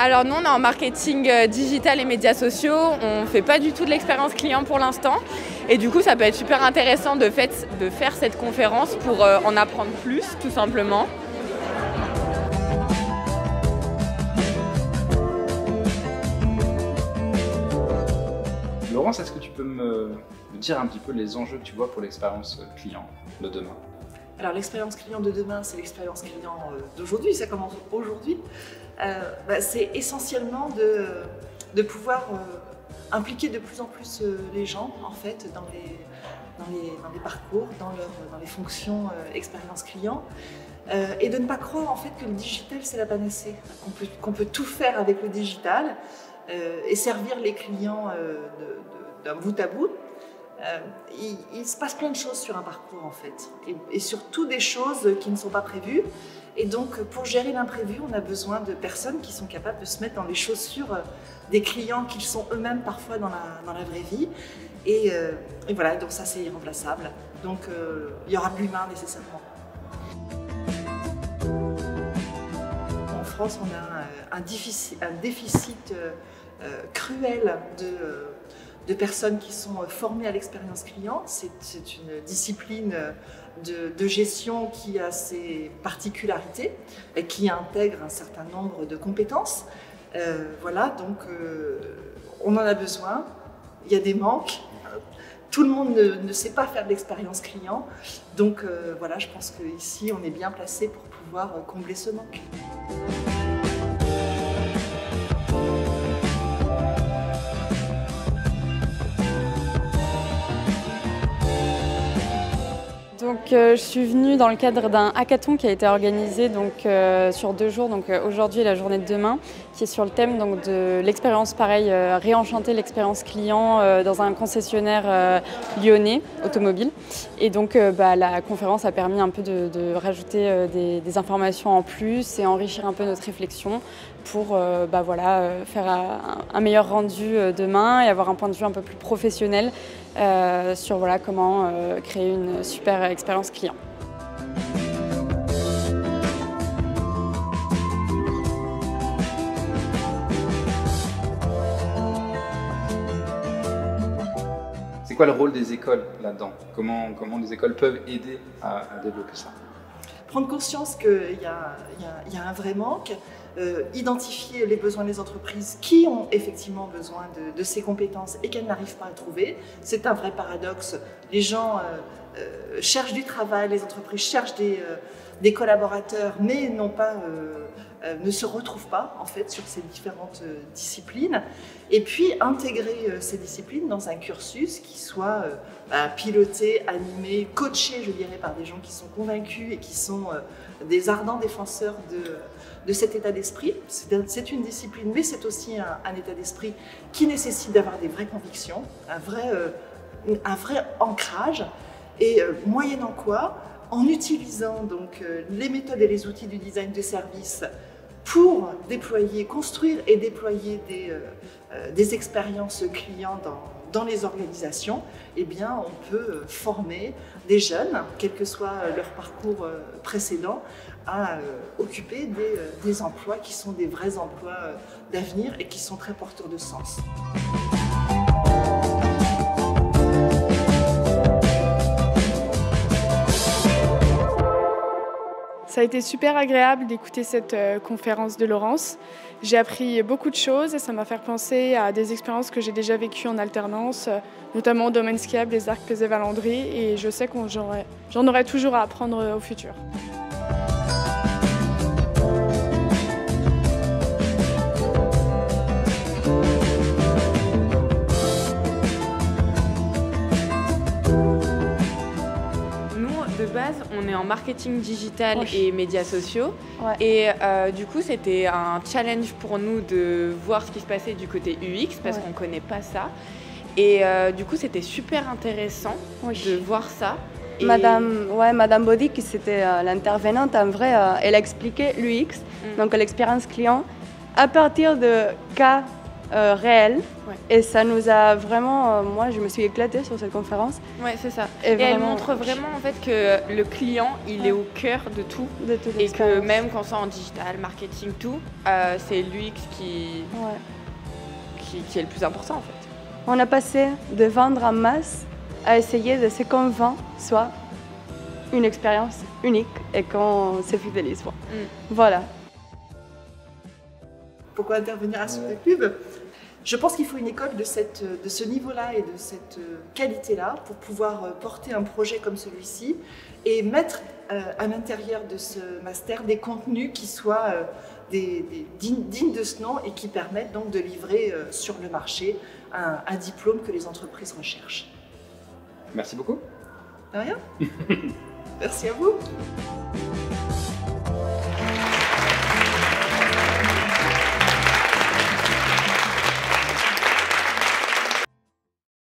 Alors nous, on est en marketing digital et médias sociaux. On ne fait pas du tout de l'expérience client pour l'instant. Et du coup, ça peut être super intéressant de faire cette conférence pour en apprendre plus, tout simplement. Laurence, est-ce que tu peux me dire un petit peu les enjeux que tu vois pour l'expérience client de demain? Alors l'expérience client de demain, c'est l'expérience client d'aujourd'hui, ça commence aujourd'hui. C'est essentiellement de pouvoir impliquer de plus en plus les gens en fait dans les parcours, dans les fonctions expérience client. Et de ne pas croire en fait que le digital c'est la panacée, qu'on peut tout faire avec le digital et servir les clients d'un bout à bout. Il se passe plein de choses sur un parcours en fait, et surtout des choses qui ne sont pas prévues. Et donc pour gérer l'imprévu, on a besoin de personnes qui sont capables de se mettre dans les chaussures des clients qu'ils sont eux-mêmes parfois dans la vraie vie. Et voilà, donc ça c'est irremplaçable. Donc il y aura de l'humain nécessairement. En France, on a un déficit cruel de personnes qui sont formées à l'expérience client. C'est une discipline de gestion qui a ses particularités et qui intègre un certain nombre de compétences. Voilà, donc on en a besoin. Il y a des manques. Tout le monde ne sait pas faire de l'expérience client. Donc voilà, je pense qu'ici, on est bien placé pour pouvoir combler ce manque. Donc, je suis venue dans le cadre d'un hackathon qui a été organisé sur 2 jours, donc aujourd'hui et la journée de demain, qui est sur le thème donc, de l'expérience, réenchanter l'expérience client dans un concessionnaire lyonnais automobile. Et donc la conférence a permis un peu de rajouter des informations en plus et enrichir un peu notre réflexion pour faire un meilleur rendu demain et avoir un point de vue un peu plus professionnel sur comment créer une super expérience client. C'est quoi le rôle des écoles là-dedans? Comment les écoles peuvent aider à développer ça? Prendre conscience qu'il y a un vrai manque, identifier les besoins des entreprises qui ont effectivement besoin de ces compétences et qu'elles n'arrivent pas à trouver. C'est un vrai paradoxe. Les gens cherchent du travail, les entreprises cherchent des collaborateurs, mais ne se retrouvent pas en fait sur ces différentes disciplines. Et puis intégrer ces disciplines dans un cursus qui soit piloté, animé, coaché, je dirais, par des gens qui sont convaincus et qui sont des ardents défenseurs de cet état d'esprit. C'est une discipline, mais c'est aussi un état d'esprit qui nécessite d'avoir des vraies convictions, un vrai ancrage, et moyennant quoi, en utilisant donc les méthodes et les outils du design de service pour construire et déployer des expériences clients dans les organisations, eh bien, on peut former des jeunes, quel que soit leur parcours précédent, à occuper des emplois qui sont des vrais emplois d'avenir et qui sont très porteurs de sens. Ça a été super agréable d'écouter cette conférence de Laurence. J'ai appris beaucoup de choses et ça m'a fait penser à des expériences que j'ai déjà vécues en alternance, notamment au domaine skiable, les Arcs, Plaisaient, Valandry, et je sais que j'en aurai toujours à apprendre au futur. De base, on est en marketing digital et médias sociaux. Ouais. Et du coup, c'était un challenge pour nous de voir ce qui se passait du côté UX parce qu'on ne connaît pas ça. Et du coup, c'était super intéressant de voir ça. Et... Madame Baudy, qui c'était l'intervenante, en vrai, elle a expliqué l'UX, donc l'expérience client, à partir de cas réels. Ouais. Et ça nous a vraiment... moi, je me suis éclatée sur cette conférence. Ouais, c'est ça. Et Et elle vraiment, montre vraiment en fait que le client, il est au cœur de tout. de toute Et que l'expérience. même quand c'est en digital, marketing, tout, c'est l'UX Ouais. qui est le plus important en fait. On a passé de vendre en masse à essayer de se convaincre soit une expérience unique et qu'on se fidélise. Voilà. Pourquoi intervenir à Super Pub? Je pense qu'il faut une école de ce niveau-là et de cette qualité-là pour pouvoir porter un projet comme celui-ci et mettre à l'intérieur de ce master des contenus qui soient dignes de ce nom et qui permettent donc de livrer sur le marché un diplôme que les entreprises recherchent. Merci beaucoup. De rien. Merci à vous.